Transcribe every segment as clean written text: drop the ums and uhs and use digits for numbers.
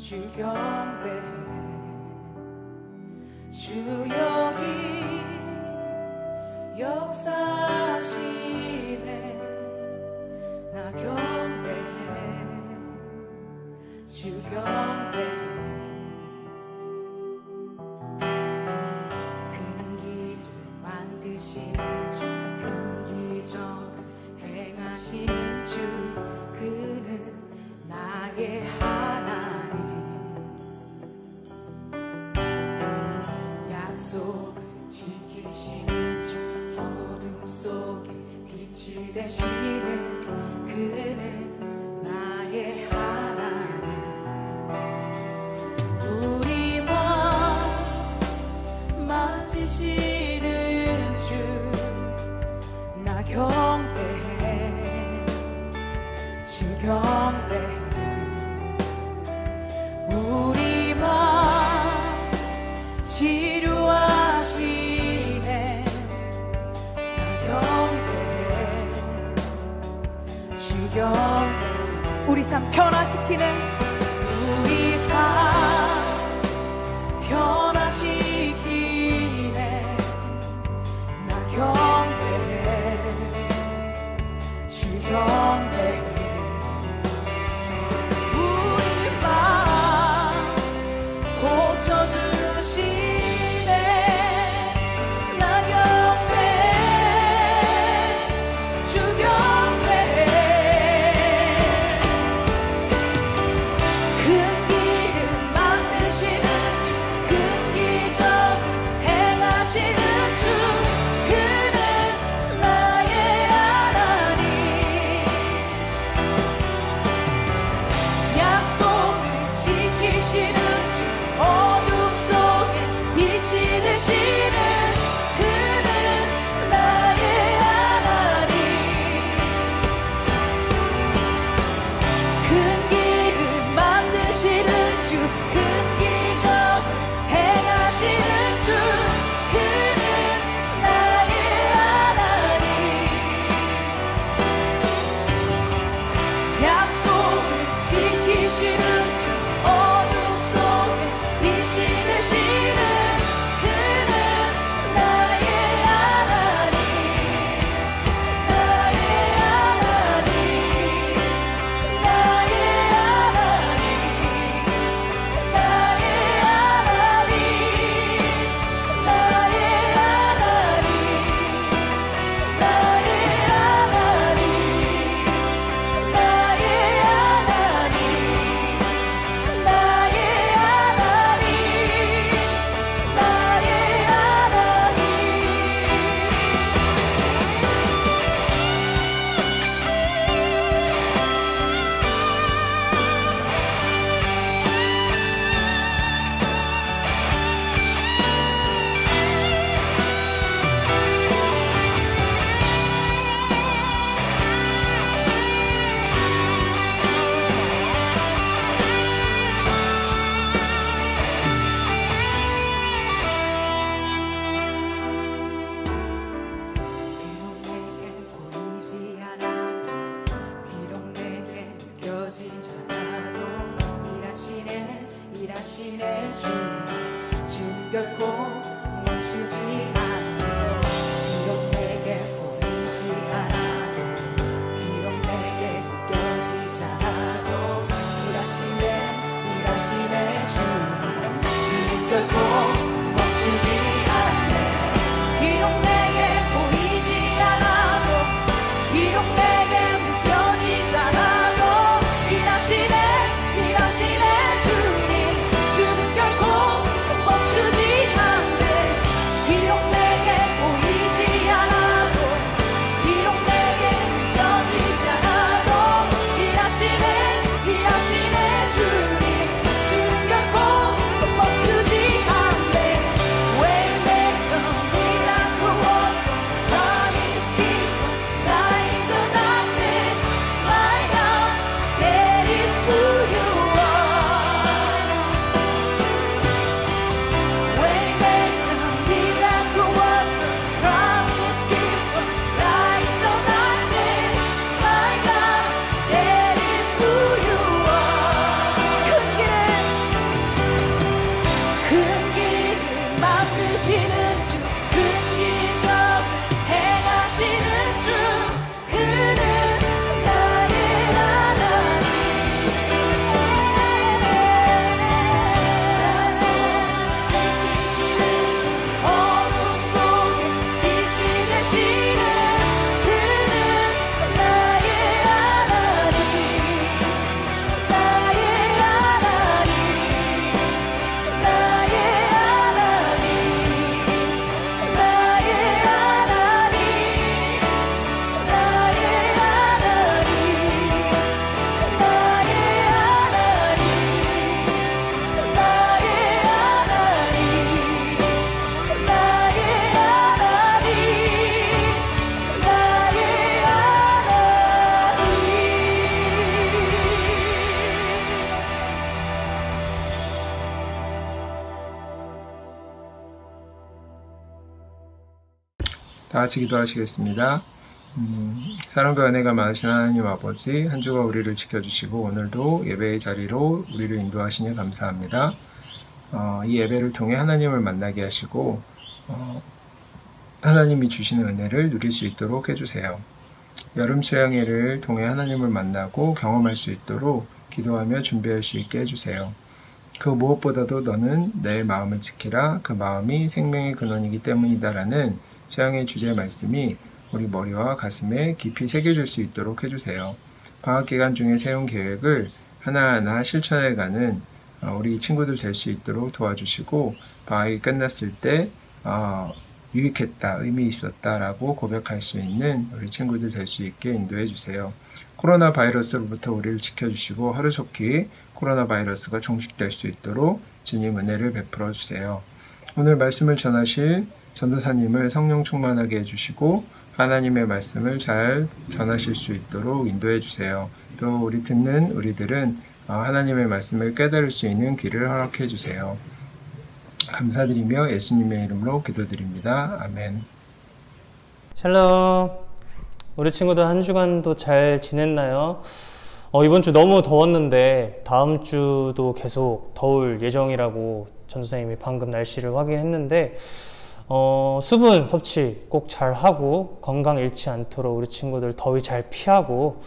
경배 주 여기 역사하시네 나 경배해 주 경배 큰 길을 만드시는 주 큰 기적 행하시는 주 그는 나의 하나님 약속을 지키시는 주 어둠 속에 빛이 되시는 그는 나의 하나님 우리와 만지시는 주 나 경배해 주 경배해 우리와 치료하시네 나 경배해 주 경배해 우리 삶 변화시키네 우리 삶 변화시키네 나 경배해 주 경배해 우리 맘 고쳐주시네 나 경배해 주 경배해 큰 길을 만드시는 주 큰 기적 행하시는 주 그는 나의 하나님 약속을 지키시는 주 어둠 속에 빛이 되시는 그는 나의 하나님 큰 길을 만드시는 주 큰 기적을 행하시는 주 그는 나의 하나님 약속을 지키시는 주 어둠 속에 빛이 되시는 그는 나의 하나님 나의 하나님 나의 하나님 나의 하나님 나의 하나님 나의 하나님 나의 하나님 나의 비록 내게 느껴지지 않아도 일하시네 주님 결코 멈추지 않네 비록 내게 보이지 않아도 비록 내게 느껴지지 않아도 일하시네 주님 결코 멈추지 않네 비록 내게 보이지 않아도 비록 내게 느껴지지 않아도 일하시네 주님 결코 멈추지 않네 다 같이 기도하시겠습니다. 사랑과 은혜가 많으신 하나님 아버지, 한 주가 우리를 지켜주시고 오늘도 예배의 자리로 우리를 인도하시니 감사합니다. 이 예배를 통해 하나님을 만나게 하시고 하나님이 주시는 은혜를 누릴 수 있도록 해주세요. 여름 수양회를 통해 하나님을 만나고 경험할 수 있도록 기도하며 준비할 수 있게 해주세요. 그 무엇보다도 너는 내 마음을 지키라. 그 마음이 생명의 근원이기 때문이다라는 수양의 주제 말씀이 우리 머리와 가슴에 깊이 새겨질 수 있도록 해주세요. 방학기간 중에 세운 계획을 하나하나 실천해가는 우리 친구들 될 수 있도록 도와주시고 방학이 끝났을 때 유익했다, 의미 있었다라고 고백할 수 있는 우리 친구들 될 수 있게 인도해 주세요. 코로나 바이러스로부터 우리를 지켜주시고 하루속히 코로나 바이러스가 종식될 수 있도록 주님 은혜를 베풀어 주세요. 오늘 말씀을 전하실 전도사님을 성령 충만하게 해주시고 하나님의 말씀을 잘 전하실 수 있도록 인도해 주세요. 또 우리 듣는 우리들은 하나님의 말씀을 깨달을 수 있는 귀를 허락해 주세요. 감사드리며 예수님의 이름으로 기도드립니다. 아멘. 샬롬. 우리 친구들 한 주간도 잘 지냈나요? 이번 주 너무 더웠는데 다음 주도 계속 더울 예정이라고 전도사님이 방금 날씨를 확인했는데 수분 섭취 꼭 잘하고 건강 잃지 않도록 우리 친구들 더위 잘 피하고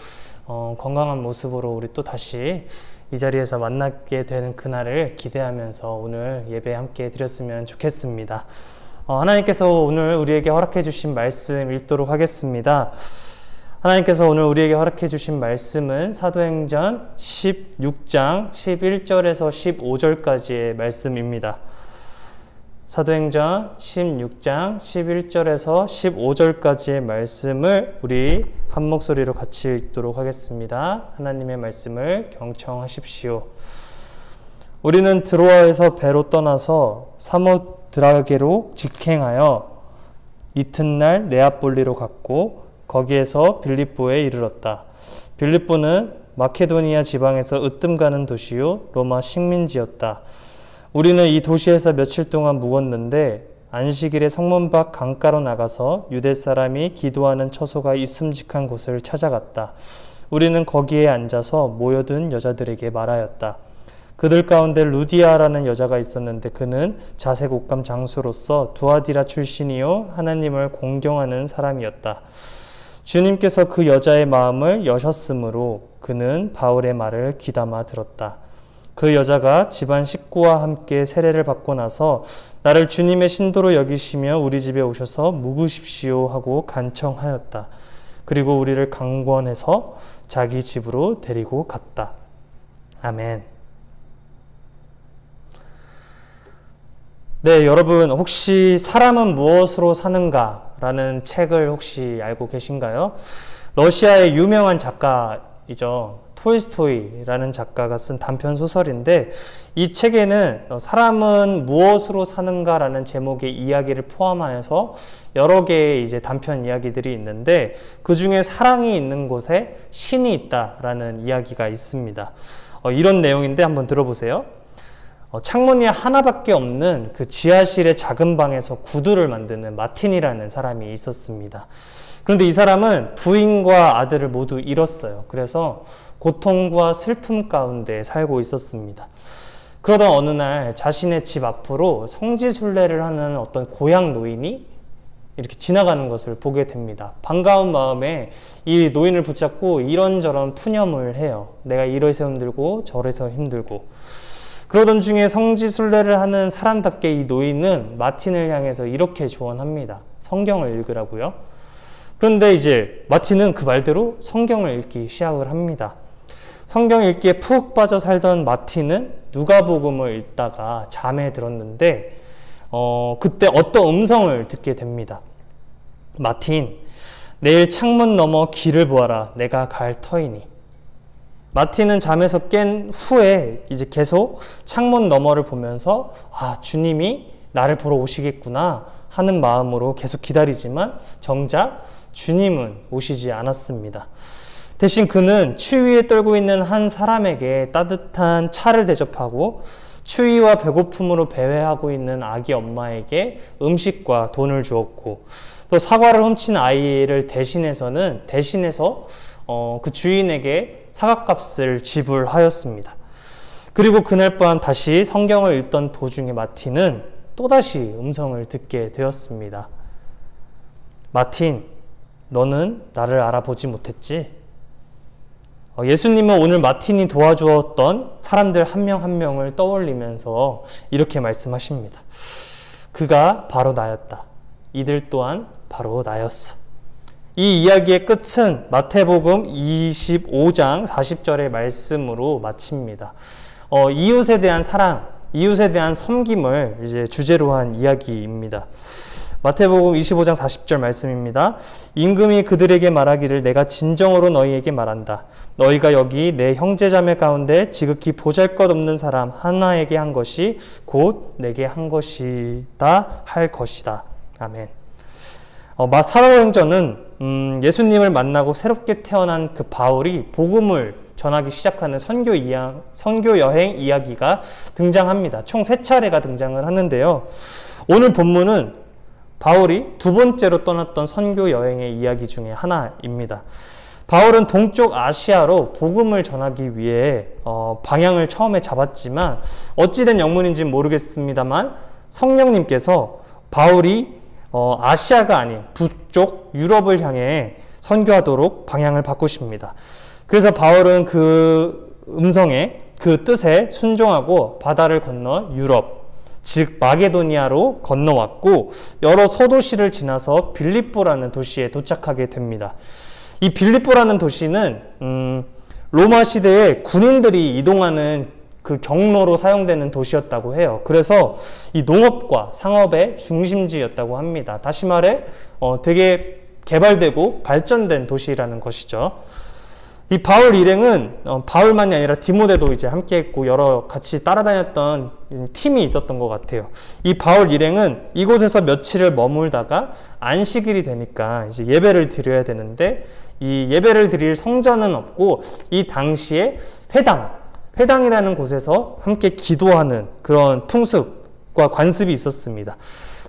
건강한 모습으로 우리 또 다시 이 자리에서 만나게 되는 그날을 기대하면서 오늘 예배 함께 드렸으면 좋겠습니다. 하나님께서 오늘 우리에게 허락해 주신 말씀 읽도록 하겠습니다. 하나님께서 오늘 우리에게 허락해 주신 말씀은 사도행전 16장 11절에서 15절까지의 말씀입니다. 사도행전 16장 11절에서 15절까지의 말씀을 우리 한 목소리로 같이 읽도록 하겠습니다. 하나님의 말씀을 경청하십시오. 우리는 드로아에서 배로 떠나서 사모드라게로 직행하여 이튿날 네아폴리로 갔고 거기에서 빌립보에 이르렀다. 빌립보는 마케도니아 지방에서 으뜸 가는 도시요 로마 식민지였다. 우리는 이 도시에서 며칠 동안 묵었는데 안식일에 성문 밖 강가로 나가서 유대 사람이 기도하는 처소가 있음직한 곳을 찾아갔다. 우리는 거기에 앉아서 모여든 여자들에게 말하였다. 그들 가운데 루디아라는 여자가 있었는데 그는 자색 옷감 장수로서 두아디라 출신이요 하나님을 공경하는 사람이었다. 주님께서 그 여자의 마음을 여셨으므로 그는 바울의 말을 귀담아 들었다. 그 여자가 집안 식구와 함께 세례를 받고 나서 나를 주님의 신도로 여기시며 우리 집에 오셔서 묵으십시오 하고 간청하였다. 그리고 우리를 강권해서 자기 집으로 데리고 갔다. 아멘. 네, 여러분 혹시 사람은 무엇으로 사는가 라는 책을 혹시 알고 계신가요? 러시아의 유명한 작가이죠. 톨스토이라는 작가가 쓴 단편 소설인데 이 책에는 사람은 무엇으로 사는가라는 제목의 이야기를 포함하여서 여러 개의 이제 단편 이야기들이 있는데 그 중에 사랑이 있는 곳에 신이 있다라는 이야기가 있습니다. 이런 내용인데 한번 들어보세요. 창문이 하나밖에 없는 그 지하실의 작은 방에서 구두를 만드는 마틴이라는 사람이 있었습니다. 그런데 이 사람은 부인과 아들을 모두 잃었어요. 그래서 고통과 슬픔 가운데 살고 있었습니다. 그러던 어느 날 자신의 집 앞으로 성지순례를 하는 어떤 고향 노인이 이렇게 지나가는 것을 보게 됩니다. 반가운 마음에 이 노인을 붙잡고 이런저런 푸념을 해요. 내가 이래서 힘들고 저래서 힘들고. 그러던 중에 성지순례를 하는 사람답게 이 노인은 마틴을 향해서 이렇게 조언합니다. 성경을 읽으라고요. 그런데 이제 마틴은 그 말대로 성경을 읽기 시작을 합니다. 성경 읽기에 푹 빠져 살던 마틴은 누가복음을 읽다가 잠에 들었는데 그때 어떤 음성을 듣게 됩니다. 마틴, 내일 창문 너머 길을 보아라. 내가 갈 터이니. 마틴은 잠에서 깬 후에 이제 계속 창문 너머를 보면서 주님이 나를 보러 오시겠구나 하는 마음으로 계속 기다리지만 정작 주님은 오시지 않았습니다. 대신 그는 추위에 떨고 있는 한 사람에게 따뜻한 차를 대접하고 추위와 배고픔으로 배회하고 있는 아기 엄마에게 음식과 돈을 주었고, 또 사과를 훔친 아이를 대신해서 그 주인에게 사과값을 지불하였습니다. 그리고 그날 밤 다시 성경을 읽던 도중에 마틴은 또다시 음성을 듣게 되었습니다. 마틴, 너는 나를 알아보지 못했지? 예수님은 오늘 마틴이 도와주었던 사람들 한 명 한 명을 떠올리면서 이렇게 말씀하십니다. 그가 바로 나였다. 이들 또한 바로 나였어. 이 이야기의 끝은 마태복음 25장 40절의 말씀으로 마칩니다. 이웃에 대한 사랑, 이웃에 대한 섬김을 이제 주제로 한 이야기입니다. 마태복음 25장 40절 말씀입니다. 임금이 그들에게 말하기를 내가 진정으로 너희에게 말한다. 너희가 여기 내 형제자매 가운데 지극히 보잘것없는 사람 하나에게 한 것이 곧 내게 한 것이다 할 것이다. 아멘. 사도행전은 예수님을 만나고 새롭게 태어난 그 바울이 복음을 전하기 시작하는 선교 여행 이야기가 등장합니다. 총 3차례가 등장을 하는데요. 오늘 본문은 바울이 두 번째로 떠났던 선교 여행의 이야기 중에 하나입니다. 바울은 동쪽 아시아로 복음을 전하기 위해 방향을 처음에 잡았지만 어찌된 영문인지는 모르겠습니다만 성령님께서 바울이 아시아가 아닌 북쪽 유럽을 향해 선교하도록 방향을 바꾸십니다. 그래서 바울은 그 음성에, 그 뜻에 순종하고 바다를 건너 유럽, 즉 마게도니아로 건너왔고 여러 소도시를 지나서 빌립보라는 도시에 도착하게 됩니다. 이 빌립보라는 도시는 로마 시대에 군인들이 이동하는 그 경로로 사용되는 도시였다고 해요. 그래서 이 농업과 상업의 중심지였다고 합니다. 다시 말해 되게 개발되고 발전된 도시라는 것이죠. 이 바울 일행은 바울만이 아니라 디모데도 이제 함께 했고 여러 같이 따라다녔던 팀이 있었던 것 같아요. 이 바울 일행은 이곳에서 며칠을 머물다가 안식일이 되니까 이제 예배를 드려야 되는데 이 예배를 드릴 성전은 없고 이 당시에 회당이라는 곳에서 함께 기도하는 그런 풍습과 관습이 있었습니다.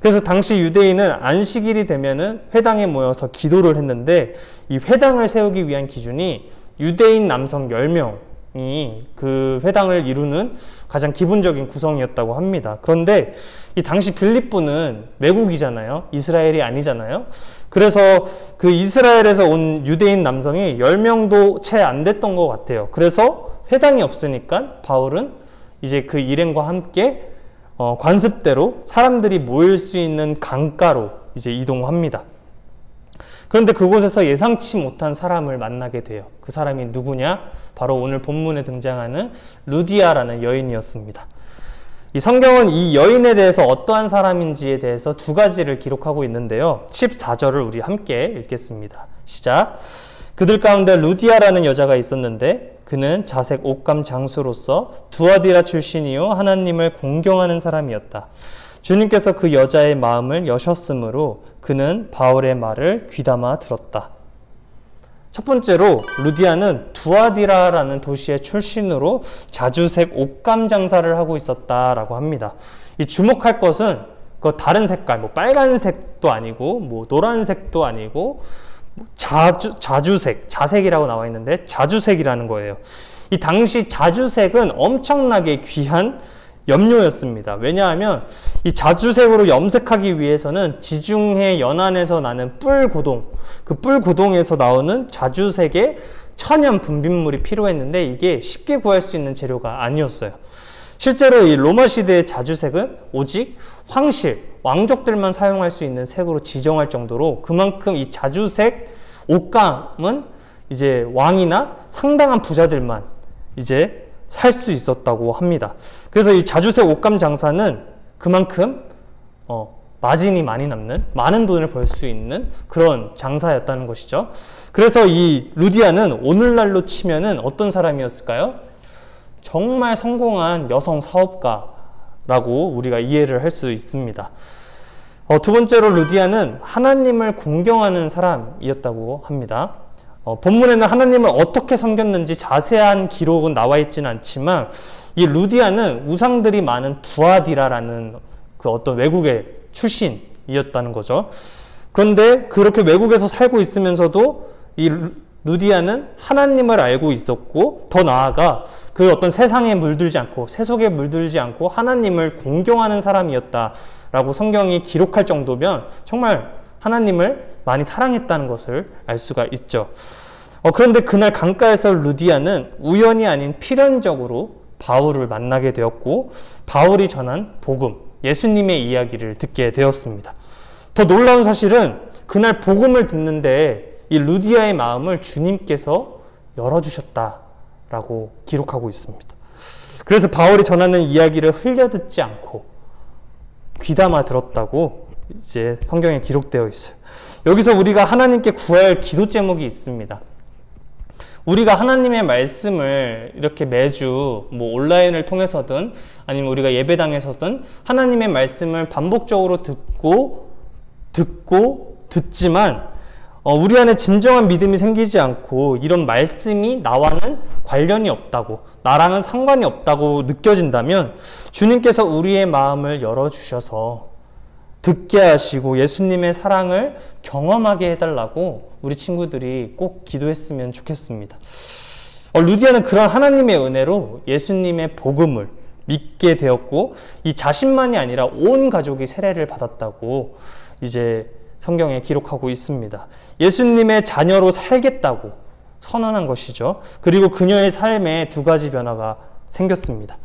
그래서 당시 유대인은 안식일이 되면은 회당에 모여서 기도를 했는데 이 회당을 세우기 위한 기준이 유대인 남성 10명이 그 회당을 이루는 가장 기본적인 구성이었다고 합니다. 그런데 이 당시 빌립보는 외국이잖아요. 이스라엘이 아니잖아요. 그래서 그 이스라엘에서 온 유대인 남성이 10명도 채 안 됐던 것 같아요. 그래서 회당이 없으니까 바울은 이제 그 일행과 함께 관습대로 사람들이 모일 수 있는 강가로 이제 이동합니다. 그런데 그곳에서 예상치 못한 사람을 만나게 돼요. 그 사람이 누구냐? 바로 오늘 본문에 등장하는 루디아라는 여인이었습니다. 이 성경은 이 여인에 대해서 어떠한 사람인지에 대해서 두 가지를 기록하고 있는데요. 14절을 우리 함께 읽겠습니다. 시작. 그들 가운데 루디아라는 여자가 있었는데 그는 자색 옷감 장수로서 두아디라 출신이요 하나님을 공경하는 사람이었다. 주님께서 그 여자의 마음을 여셨으므로 그는 바울의 말을 귀담아 들었다. 첫 번째로 루디아는 두아디라라는 도시의 출신으로 자주색 옷감 장사를 하고 있었다라고 합니다. 이 주목할 것은 그 다른 색깔, 뭐 빨간색도 아니고 뭐 노란색도 아니고 자색이라고 나와 있는데 자주색이라는 거예요. 이 당시 자주색은 엄청나게 귀한 염료였습니다. 왜냐하면 이 자주색으로 염색하기 위해서는 지중해 연안에서 나는 뿔고동, 그 뿔고동에서 나오는 자주색의 천연 분비물이 필요했는데 이게 쉽게 구할 수 있는 재료가 아니었어요. 실제로 이 로마 시대의 자주색은 오직 황실, 왕족들만 사용할 수 있는 색으로 지정할 정도로 그만큼 이 자주색 옷감은 이제 왕이나 상당한 부자들만 이제 살 수 있었다고 합니다. 그래서 이 자주색 옷감 장사는 그만큼 마진이 많이 남는, 많은 돈을 벌 수 있는 그런 장사였다는 것이죠. 그래서 이 루디아는 오늘날로 치면은 어떤 사람이었을까요? 정말 성공한 여성 사업가라고 우리가 이해를 할 수 있습니다. 두 번째로 루디아는 하나님을 공경하는 사람이었다고 합니다. 본문에는 하나님을 어떻게 섬겼는지 자세한 기록은 나와 있지는 않지만 이 루디아는 우상들이 많은 두아디라라는 그 어떤 외국의 출신이었다는 거죠. 그런데 그렇게 외국에서 살고 있으면서도 이 루디아는 하나님을 알고 있었고, 더 나아가 그 어떤 세상에 물들지 않고 세속에 물들지 않고 하나님을 공경하는 사람이었다라고 성경이 기록할 정도면 정말 하나님을 많이 사랑했다는 것을 알 수가 있죠. 그런데 그날 강가에서 루디아는 우연이 아닌 필연적으로 바울을 만나게 되었고, 바울이 전한 복음, 예수님의 이야기를 듣게 되었습니다. 더 놀라운 사실은 그날 복음을 듣는데 이 루디아의 마음을 주님께서 열어주셨다라고 기록하고 있습니다. 그래서 바울이 전하는 이야기를 흘려듣지 않고 귀담아 들었다고 이제 성경에 기록되어 있어요. 여기서 우리가 하나님께 구해야 할 기도 제목이 있습니다. 우리가 하나님의 말씀을 이렇게 매주 뭐 온라인을 통해서든 아니면 우리가 예배당에서든 하나님의 말씀을 반복적으로 듣지만 우리 안에 진정한 믿음이 생기지 않고 이런 말씀이 나와는 관련이 없다고, 나랑은 상관이 없다고 느껴진다면 주님께서 우리의 마음을 열어주셔서 듣게 하시고 예수님의 사랑을 경험하게 해달라고 우리 친구들이 꼭 기도했으면 좋겠습니다. 루디아는 그런 하나님의 은혜로 예수님의 복음을 믿게 되었고, 이 자신만이 아니라 온 가족이 세례를 받았다고 이제 성경에 기록하고 있습니다. 예수님의 자녀로 살겠다고 선언한 것이죠. 그리고 그녀의 삶에 두 가지 변화가 생겼습니다.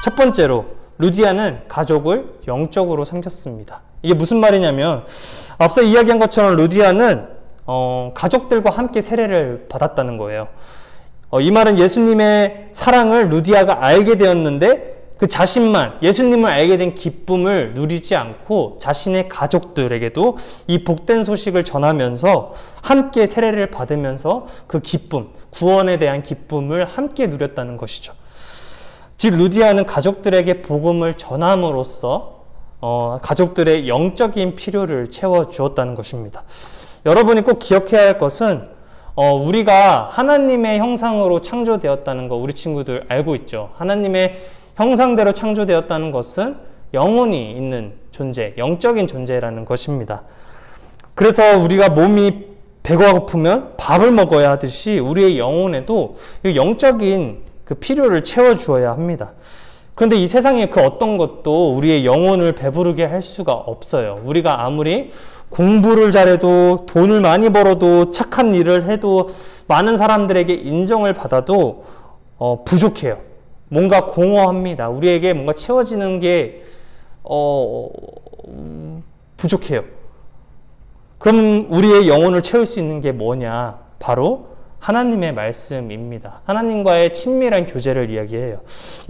첫 번째로 루디아는 가족을 영적으로 섬겼습니다. 이게 무슨 말이냐면 앞서 이야기한 것처럼 루디아는 가족들과 함께 세례를 받았다는 거예요. 이 말은 예수님의 사랑을 루디아가 알게 되었는데 그 자신만 예수님을 알게 된 기쁨을 누리지 않고 자신의 가족들에게도 이 복된 소식을 전하면서 함께 세례를 받으면서 그 기쁨, 구원에 대한 기쁨을 함께 누렸다는 것이죠. 즉 루디아는 가족들에게 복음을 전함으로써 가족들의 영적인 필요를 채워주었다는 것입니다. 여러분이 꼭 기억해야 할 것은 우리가 하나님의 형상으로 창조되었다는 거 우리 친구들 알고 있죠. 하나님의 형상대로 창조되었다는 것은 영혼이 있는 존재, 영적인 존재라는 것입니다. 그래서 우리가 몸이 배가 고프면 밥을 먹어야 하듯이 우리의 영혼에도 영적인 그 필요를 채워주어야 합니다. 그런데 이 세상에 그 어떤 것도 우리의 영혼을 배부르게 할 수가 없어요. 우리가 아무리 공부를 잘해도 돈을 많이 벌어도 착한 일을 해도 많은 사람들에게 인정을 받아도 부족해요. 뭔가 공허합니다. 우리에게 뭔가 채워지는 게 부족해요. 그럼 우리의 영혼을 채울 수 있는 게 뭐냐? 바로 하나님의 말씀입니다. 하나님과의 친밀한 교제를 이야기해요.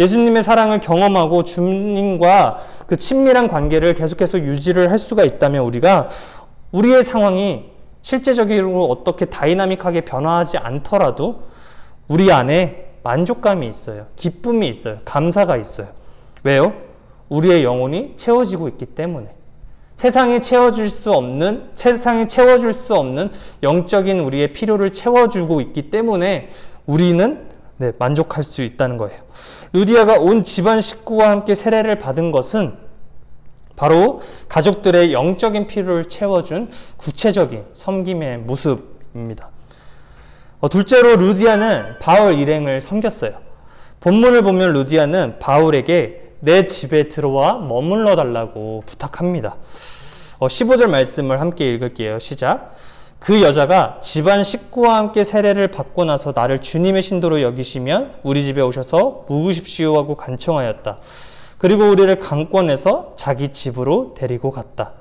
예수님의 사랑을 경험하고 주님과 그 친밀한 관계를 계속해서 유지를 할 수가 있다면 우리가 우리의 상황이 실제적으로 어떻게 다이나믹하게 변화하지 않더라도 우리 안에 만족감이 있어요. 기쁨이 있어요. 감사가 있어요. 왜요? 우리의 영혼이 채워지고 있기 때문에. 세상에 채워줄 수 없는 영적인 우리의 필요를 채워주고 있기 때문에 우리는 만족할 수 있다는 거예요. 루디아가 온 집안 식구와 함께 세례를 받은 것은 바로 가족들의 영적인 필요를 채워준 구체적인 섬김의 모습입니다. 둘째로 루디아는 바울 일행을 섬겼어요. 본문을 보면 루디아는 바울에게 내 집에 들어와 머물러 달라고 부탁합니다. 15절 말씀을 함께 읽을게요. 시작. 그 여자가 집안 식구와 함께 세례를 받고 나서 나를 주님의 신도로 여기시면 우리 집에 오셔서 묵으십시오 하고 간청하였다. 그리고 우리를 강권해서 자기 집으로 데리고 갔다.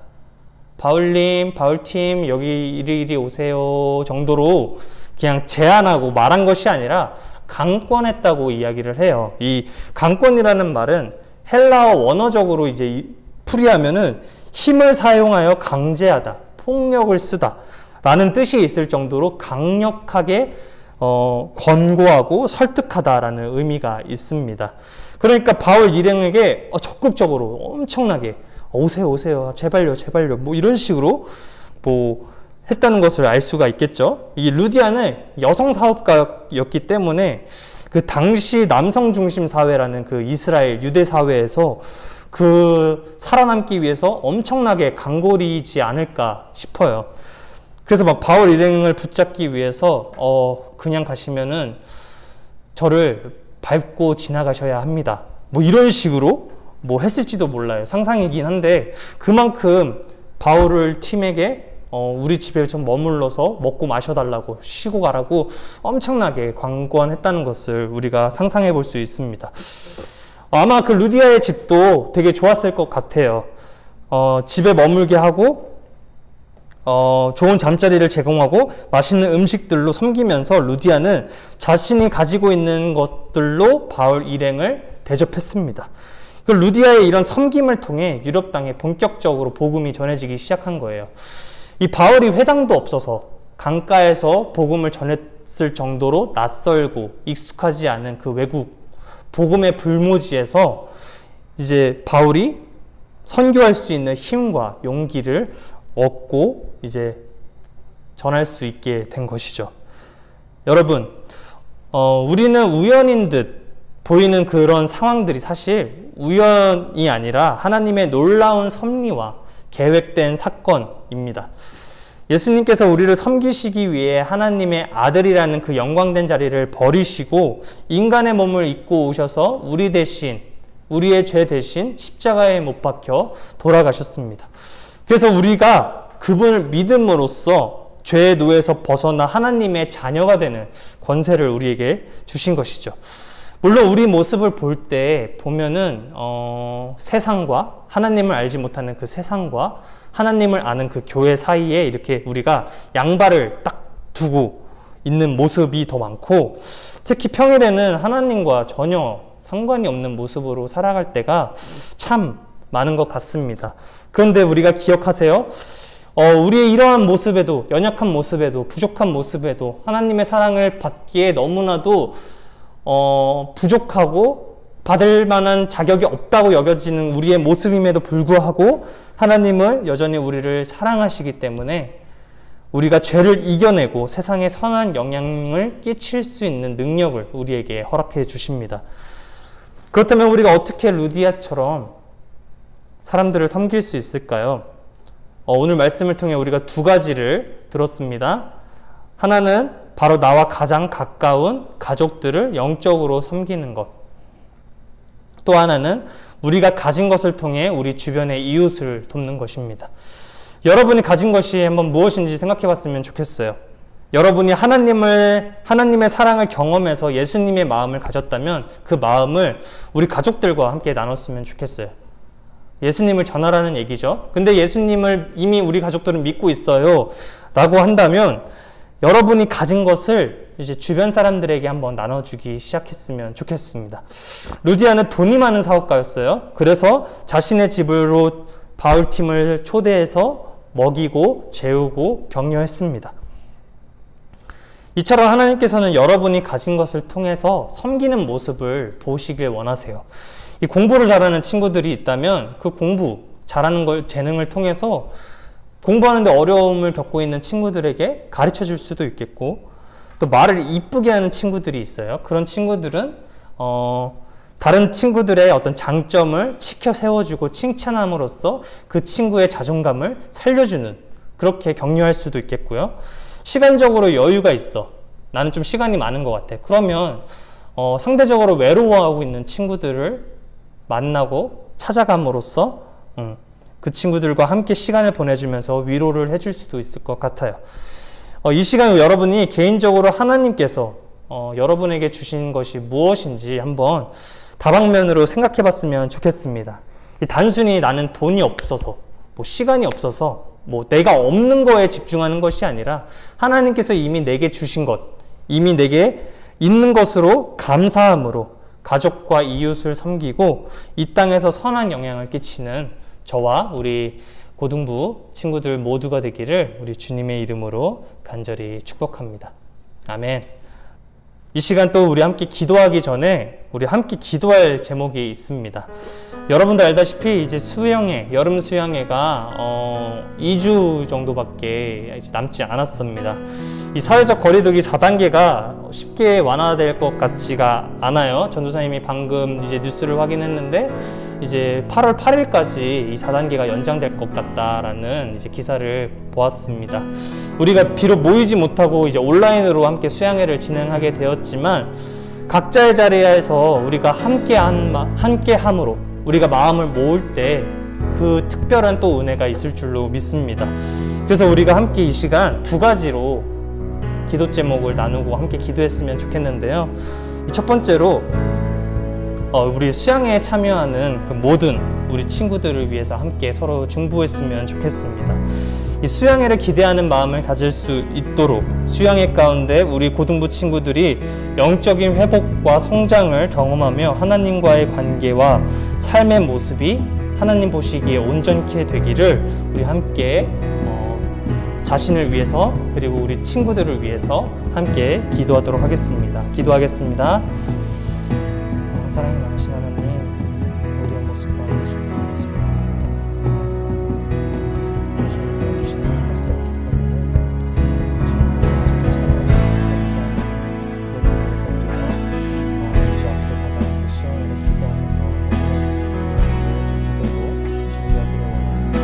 바울님, 바울팀 여기 이리 오세요 정도로 그냥 제안하고 말한 것이 아니라 강권했다고 이야기를 해요. 이 강권이라는 말은 헬라어 원어적으로 이제 풀이하면은 힘을 사용하여 강제하다, 폭력을 쓰다 라는 뜻이 있을 정도로 강력하게 권고하고 설득하다라는 의미가 있습니다. 그러니까 바울 일행에게 적극적으로 엄청나게 오세요 제발요 뭐 이런 식으로 뭐 했다는 것을 알 수가 있겠죠. 이 루디아는 여성 사업가였기 때문에 그 당시 남성 중심 사회라는 그 이스라엘 유대 사회에서 그 살아남기 위해서 엄청나게 강골이지 않을까 싶어요. 그래서 막 바울 일행을 붙잡기 위해서 그냥 가시면은 저를 밟고 지나가셔야 합니다. 뭐 이런 식으로 뭐 했을지도 몰라요. 상상이긴 한데 그만큼 바울을 팀에게 우리 집에 좀 머물러서 먹고 마셔달라고 쉬고 가라고 엄청나게 관권했다는 것을 우리가 상상해 볼 수 있습니다. 아마 그 루디아의 집도 되게 좋았을 것 같아요. 집에 머물게 하고 좋은 잠자리를 제공하고 맛있는 음식들로 섬기면서 루디아는 자신이 가지고 있는 것들로 바울 일행을 대접했습니다. 그 루디아의 이런 섬김을 통해 유럽 땅에 본격적으로 복음이 전해지기 시작한 거예요. 이 바울이 회당도 없어서 강가에서 복음을 전했을 정도로 낯설고 익숙하지 않은 그 외국 복음의 불모지에서 이제 바울이 선교할 수 있는 힘과 용기를 얻고 이제 전할 수 있게 된 것이죠. 여러분, 우리는 우연인 듯 보이는 그런 상황들이 사실 우연이 아니라 하나님의 놀라운 섭리와 계획된 사건입니다. 예수님께서 우리를 섬기시기 위해 하나님의 아들이라는 그 영광된 자리를 버리시고 인간의 몸을 입고 오셔서 우리 대신, 우리의 죄 대신 십자가에 못 박혀 돌아가셨습니다. 그래서 우리가 그분을 믿음으로써 죄의 노예에서 벗어나 하나님의 자녀가 되는 권세를 우리에게 주신 것이죠. 물론 우리 모습을 볼 때 보면은 세상과 하나님을 알지 못하는 그 세상과 하나님을 아는 그 교회 사이에 이렇게 우리가 양발을 딱 두고 있는 모습이 더 많고, 특히 평일에는 하나님과 전혀 상관이 없는 모습으로 살아갈 때가 참 많은 것 같습니다. 그런데 우리가 기억하세요. 우리의 이러한 모습에도, 연약한 모습에도, 부족한 모습에도 하나님의 사랑을 받기에 너무나도 부족하고 받을 만한 자격이 없다고 여겨지는 우리의 모습임에도 불구하고 하나님은 여전히 우리를 사랑하시기 때문에 우리가 죄를 이겨내고 세상에 선한 영향을 끼칠 수 있는 능력을 우리에게 허락해 주십니다. 그렇다면 우리가 어떻게 루디아처럼 사람들을 섬길 수 있을까요? 오늘 말씀을 통해 우리가 두 가지를 들었습니다. 하나는 바로 나와 가장 가까운 가족들을 영적으로 섬기는 것. 또 하나는 우리가 가진 것을 통해 우리 주변의 이웃을 돕는 것입니다. 여러분이 가진 것이 한번 무엇인지 생각해 봤으면 좋겠어요. 여러분이 하나님의 사랑을 경험해서 예수님의 마음을 가졌다면 그 마음을 우리 가족들과 함께 나눴으면 좋겠어요. 예수님을 전하라는 얘기죠. 근데 예수님을 이미 우리 가족들은 믿고 있어요 라고 한다면 여러분이 가진 것을 이제 주변 사람들에게 한번 나눠주기 시작했으면 좋겠습니다. 루디아는 돈이 많은 사업가였어요. 그래서 자신의 집으로 바울팀을 초대해서 먹이고 재우고 격려했습니다. 이처럼 하나님께서는 여러분이 가진 것을 통해서 섬기는 모습을 보시길 원하세요. 이 공부를 잘하는 친구들이 있다면 그 공부 잘하는 걸 재능을 통해서 공부하는데 어려움을 겪고 있는 친구들에게 가르쳐 줄 수도 있겠고, 또 말을 이쁘게 하는 친구들이 있어요. 그런 친구들은 다른 친구들의 어떤 장점을 치켜 세워주고 칭찬함으로써 그 친구의 자존감을 살려주는, 그렇게 격려할 수도 있겠고요. 시간적으로 여유가 있어. 나는 좀 시간이 많은 것 같아. 그러면 상대적으로 외로워하고 있는 친구들을 만나고 찾아감으로써 그 친구들과 함께 시간을 보내주면서 위로를 해줄 수도 있을 것 같아요. 이 시간 여러분이 개인적으로 하나님께서 여러분에게 주신 것이 무엇인지 한번 다방면으로 생각해 봤으면 좋겠습니다. 단순히 나는 돈이 없어서, 시간이 없어서, 내가 없는 거에 집중하는 것이 아니라 하나님께서 이미 내게 주신 것, 이미 내게 있는 것으로 감사함으로 가족과 이웃을 섬기고 이 땅에서 선한 영향을 끼치는 저와 우리 고등부 친구들 모두가 되기를 우리 주님의 이름으로 간절히 축복합니다. 아멘. 이 시간 또 우리 함께 기도하기 전에 우리 함께 기도할 제목이 있습니다. 여러분도 알다시피 이제 수양회, 여름 수양회가 2주 정도밖에 이제 남지 않았습니다. 이 사회적 거리두기 4단계가 쉽게 완화될 것 같지가 않아요. 전도사님이 방금 이제 뉴스를 확인했는데 이제 8월 8일까지 이 4단계가 연장될 것 같다라는 이제 기사를 보았습니다. 우리가 비록 모이지 못하고 이제 온라인으로 함께 수양회를 진행하게 되었지만 각자의 자리에서 우리가 함께함으로 우리가 마음을 모을 때 그 특별한 또 은혜가 있을 줄로 믿습니다. 그래서 우리가 함께 이 시간 두 가지로 기도 제목을 나누고 함께 기도했으면 좋겠는데요. 첫 번째로 우리 수양회에 참여하는 그 모든 우리 친구들을 위해서 함께 서로 중보했으면 좋겠습니다. 이 수양회를 기대하는 마음을 가질 수 있도록 수양회 가운데 우리 고등부 친구들이 영적인 회복과 성장을 경험하며 하나님과의 관계와 삶의 모습이 하나님 보시기에 온전케 되기를 우리 함께 자신을 위해서 그리고 우리 친구들을 위해서 함께 기도하도록 하겠습니다. 기도하겠습니다. 사랑이 많으신 하나님, 우리의 모습과 우리의 주님의 모습을 합니다. 우리 주님이 없이는 살 수 없기 때문에 주님의 사랑을 살자 그분께서 우리가 2주 앞으로 다가오는 그 수양회를 기대하는 마음으로 기도로 준비하기를 원합니다.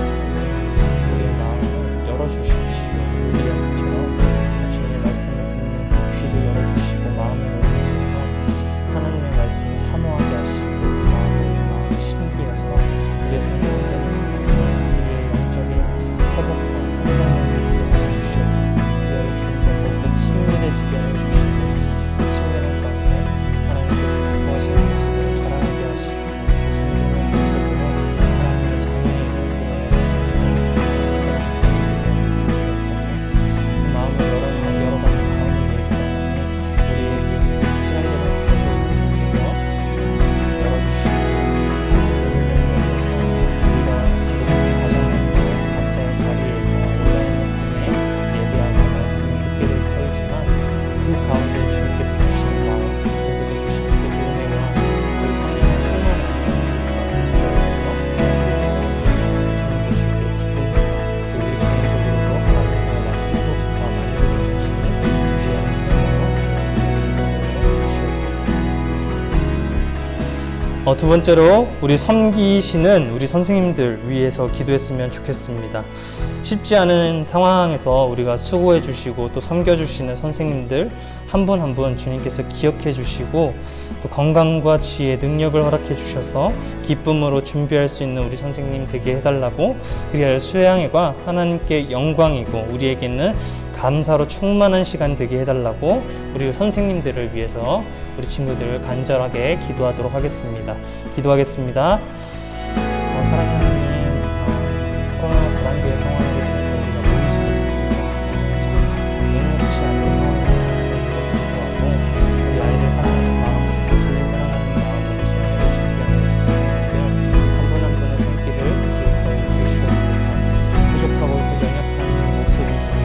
우리의 마음을 열어주십시오. 우리처럼 주님의 말씀을 듣는 귀를 열어주시고 마음을 열어주셔서 하나님의 말씀을 사모하게 하시고 마음을 심기어서 우리의 삶을 온전히 우리의 영적인 회복과 성장을 이루게 하여 주시옵소서. 우리의 주님과 더욱더 친밀해지게 하여 주시고 그 친밀한 가운데 하나님께서 기뻐하시는 모습을 자랑하게 하시고 성령의 모습으로 하나님의 자녀임을 드러낼 수 있는 정말 사랑 살게 하여 주시옵소서. 마음을 열어가는 가운데에서 우리의 그 시간적인 스케줄을 주님께서 열어주시고 그래서 우리가 기도하는 과정에서 각자의 자리에서 온라인을 통해 예배하고 말씀을 듣게 될 터이지만 그 가운데 주님께서 주시는 마음, 주님께서 주시는 그 은혜와 그 성령의 충만함을 기도하셔서 우리의 삶을 주님 보시기에 기쁨과 또 우리 개인적으로도 하나님의 사랑과 행복과 만족을 주시는 귀한 삶으로 주님께서 인도하여 주시옵소서. 두 번째로 우리 섬기시는 우리 선생님들 위해서 기도했으면 좋겠습니다. 쉽지 않은 상황에서 우리가 수고해 주시고 또 섬겨 주시는 선생님들 한 분 한 분 주님께서 기억해 주시고 또 건강과 지혜, 능력을 허락해 주셔서 기쁨으로 준비할 수 있는 우리 선생님 되게 해달라고, 그리하여 수양회가 하나님께 영광이고 우리에게는 감사로 충만한 시간 되게 해달라고 우리 선생님들을 위해서 우리 친구들 간절하게 기도하도록 하겠습니다. 기도하겠습니다. 사랑하는 하나님, 코로나 4단계 상황으로 인해서 우리가 모이지 못합니다. 녹록치 않은 상황임에도 불구하고 우리 아이들 사랑하는 마음으로, 주님 사랑하는 마음으로 수양회를 준비하는 선생님들 한 분 한 분의 손길을 기억하여 주시옵소서. 부족하고 또 연약한 모습이지만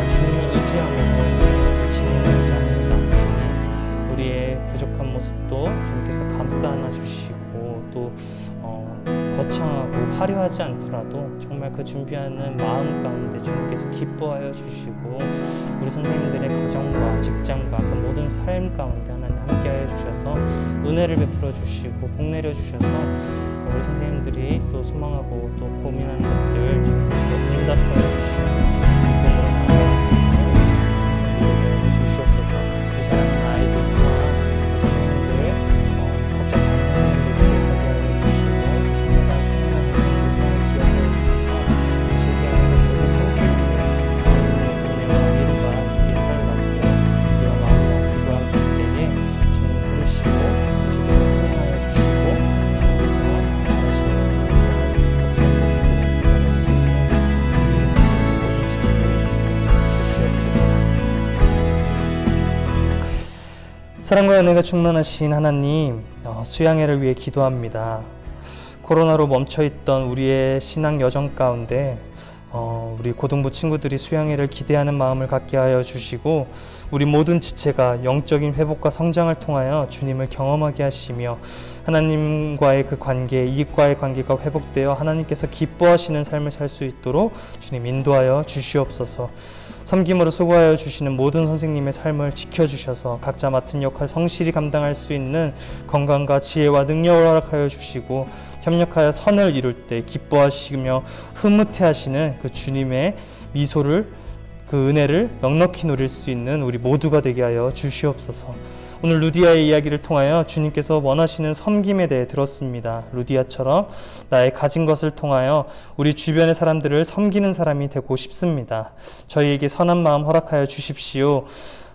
주님을 의지하며 것을 진행하고자 합니다. 우리의 부족한 모습도 주님께서 감싸 안아 주시고 또 거창하고 화려하지 않더라도 정말 그 준비하는 마음 가운데 주님께서 기뻐하여 주시고 우리 선생님들의 가정과 직장과 그 모든 삶 가운데 하나님 함께하여 주셔서 은혜를 베풀어 주시고 복 내려 주셔서 우리 선생님들이 또 소망하고 또 고민하는 것들 주님께서 응답하여 주시고 기쁨으로 나아갈 수 있는 선생님들에게 주시옵소서. 우리 사랑하는 아이들과 우리 선생님들 각자 다른 선생님들 기억하게 하여 주시고 주님과 정말 기억하여 주셔서 준비하는 모든 성도들의 은혜와 이름과 해달라고 우리가 마음으로 기도할 때에 주님 들으시고 기도를 응하여 주시고 주님께서 하시는 어떤 모습으로 살아갈 수 있는 모든 지체를 주시옵소서. 사랑과 은혜가 충만하신 하나님, 수양회를 위해 기도합니다. 코로나로 멈춰있던 우리의 신앙 여정 가운데 우리 고등부 친구들이 수양회를 기대하는 마음을 갖게 하여 주시고 우리 모든 지체가 영적인 회복과 성장을 통하여 주님을 경험하게 하시며 하나님과의 그 관계, 이익과의 관계가 회복되어 하나님께서 기뻐하시는 삶을 살 수 있도록 주님 인도하여 주시옵소서. 섬김으로 수고하여 주시는 모든 선생님의 삶을 지켜주셔서 각자 맡은 역할 성실히 감당할 수 있는 건강과 지혜와 능력을 허락하여 주시고 협력하여 선을 이룰 때 기뻐하시며 흐뭇해하시는 그 주님의 미소를, 그 은혜를 넉넉히 누릴 수 있는 우리 모두가 되게 하여 주시옵소서. 오늘 루디아의 이야기를 통하여 주님께서 원하시는 섬김에 대해 들었습니다. 루디아처럼 나의 가진 것을 통하여 우리 주변의 사람들을 섬기는 사람이 되고 싶습니다. 저희에게 선한 마음 허락하여 주십시오.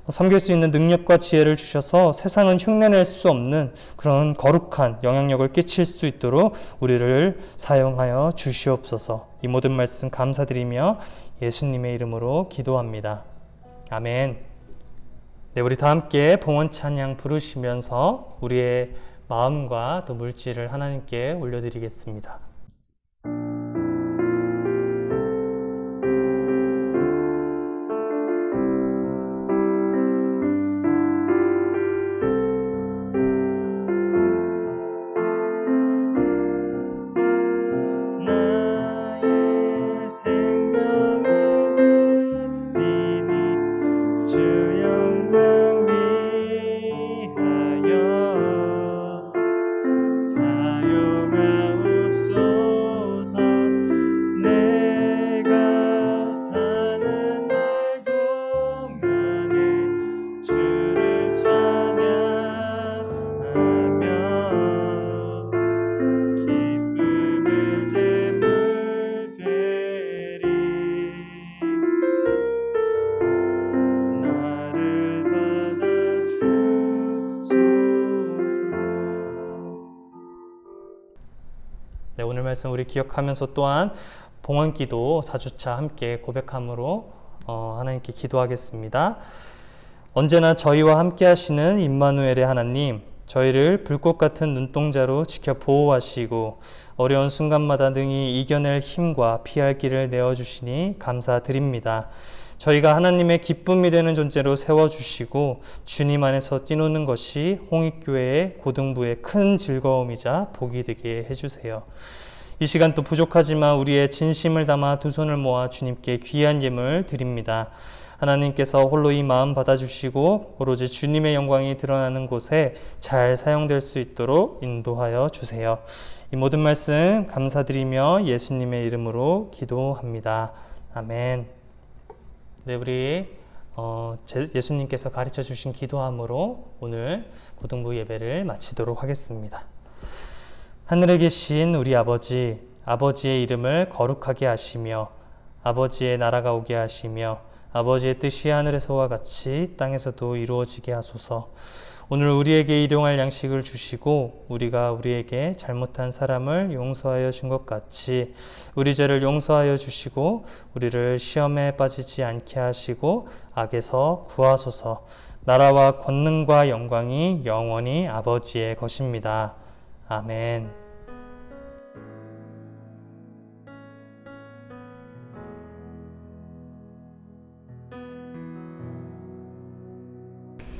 섬길 수 있는 능력과 지혜를 주셔서 세상은 흉내낼 수 없는 그런 거룩한 영향력을 끼칠 수 있도록 우리를 사용하여 주시옵소서. 이 모든 말씀 감사드리며 예수님의 이름으로 기도합니다. 아멘. 네, 우리 다 함께 봉헌 찬양 부르시면서 우리의 마음과 또 물질을 하나님께 올려드리겠습니다. 네, 오늘 말씀 우리 기억하면서 또한 봉헌기도 4주차 함께 고백함으로 하나님께 기도하겠습니다. 언제나 저희와 함께 하시는 임마누엘의 하나님, 저희를 불꽃 같은 눈동자로 지켜 보호하시고 어려운 순간마다 능히 이겨낼 힘과 피할 길을 내어주시니 감사드립니다. 저희가 하나님의 기쁨이 되는 존재로 세워주시고 주님 안에서 뛰노는 것이 홍익교회의 고등부의 큰 즐거움이자 복이 되게 해주세요. 이 시간 또 부족하지만 우리의 진심을 담아 두 손을 모아 주님께 귀한 예물 드립니다. 하나님께서 홀로 이 마음 받아주시고 오로지 주님의 영광이 드러나는 곳에 잘 사용될 수 있도록 인도하여 주세요. 이 모든 말씀 감사드리며 예수님의 이름으로 기도합니다. 아멘. 네, 우리 예수님께서 가르쳐 주신 기도함으로 오늘 고등부 예배를 마치도록 하겠습니다. 하늘에 계신 우리 아버지, 아버지의 이름을 거룩하게 하시며 아버지의 나라가 오게 하시며 아버지의 뜻이 하늘에서와 같이 땅에서도 이루어지게 하소서. 오늘 우리에게 일용할 양식을 주시고 우리가 우리에게 잘못한 사람을 용서하여 준 것 같이 우리 죄를 용서하여 주시고 우리를 시험에 빠지지 않게 하시고 악에서 구하소서. 나라와 권능과 영광이 영원히 아버지의 것입니다. 아멘.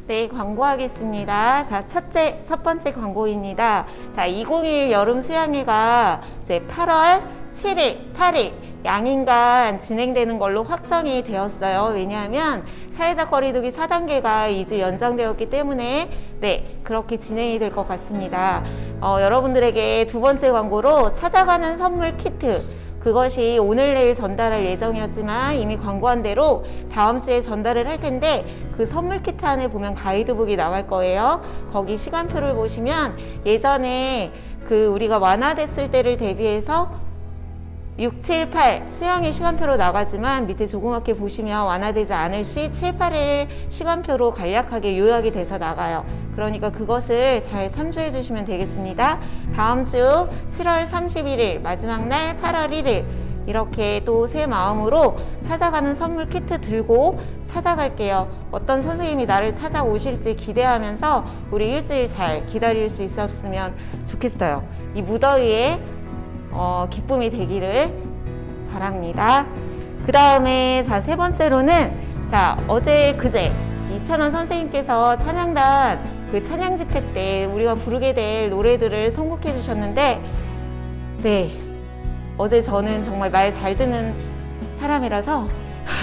네, 광고하겠습니다. 자, 첫 번째 광고입니다. 자, 2021 여름 수양회가 이제 8월 7일, 8일 양인간 진행되는 걸로 확정이 되었어요. 왜냐하면 사회적 거리두기 4단계가 2주 연장되었기 때문에 네, 그렇게 진행이 될 것 같습니다. 여러분들에게 두 번째 광고로 찾아가는 선물 키트, 그것이 오늘 내일 전달할 예정이었지만 이미 광고한 대로 다음 주에 전달을 할 텐데 그 선물 키트 안에 보면 가이드북이 나갈 거예요. 거기 시간표를 보시면 예전에 우리가 완화됐을 때를 대비해서 6, 7, 8 수양의 시간표로 나가지만 밑에 조그맣게 보시면 완화되지 않을 시 7, 8일 시간표로 간략하게 요약이 돼서 나가요. 그러니까 그것을 잘 참조해 주시면 되겠습니다. 다음 주 7월 31일 마지막 날 8월 1일 이렇게 또 새 마음으로 찾아가는 선물 키트 들고 찾아갈게요. 어떤 선생님이 나를 찾아오실지 기대하면서 우리 일주일 잘 기다릴 수 있었으면 좋겠어요. 이 무더위에 기쁨이 되기를 바랍니다. 그 다음에 자, 세 번째로는 자, 어제 그제 이찬원 선생님께서 찬양단 그 찬양 집회 때 우리가 부르게 될 노래들을 선곡해 주셨는데, 네, 어제 저는 정말 말 잘 듣는 사람이라서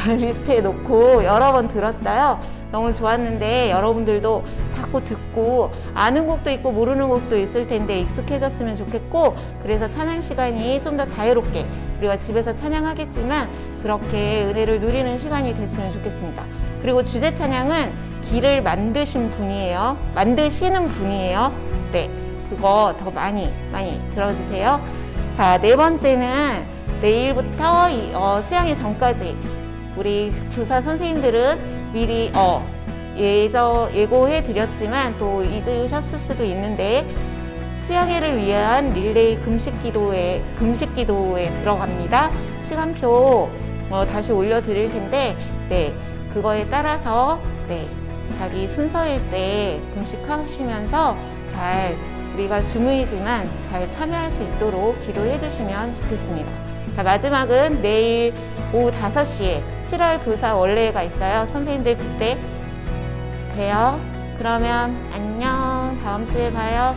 리스트에 놓고 여러 번 들었어요. 너무 좋았는데 여러분들도 자꾸 듣고 아는 곡도 있고 모르는 곡도 있을 텐데 익숙해졌으면 좋겠고, 그래서 찬양 시간이 좀 더 자유롭게 우리가 집에서 찬양하겠지만 그렇게 은혜를 누리는 시간이 됐으면 좋겠습니다. 그리고 주제 찬양은 길을 만드시는 분이에요. 네, 그거 더 많이 들어주세요. 자, 네 번째는 내일부터 수양회 전까지 우리 교사 선생님들은 미리 예고해 드렸지만 또 잊으셨을 수도 있는데, 수양회를 위한 릴레이 금식 기도에 들어갑니다. 시간표 다시 올려드릴 텐데, 네, 그거에 따라서 네, 자기 순서일 때 금식하시면서 잘 우리가 주무이지만 잘 참여할 수 있도록 기도해 주시면 좋겠습니다. 자, 마지막은 내일 오후 5시에 7월 교사 원래가 있어요. 선생님들 그때 봬요. 그러면 안녕. 다음 주에 봐요.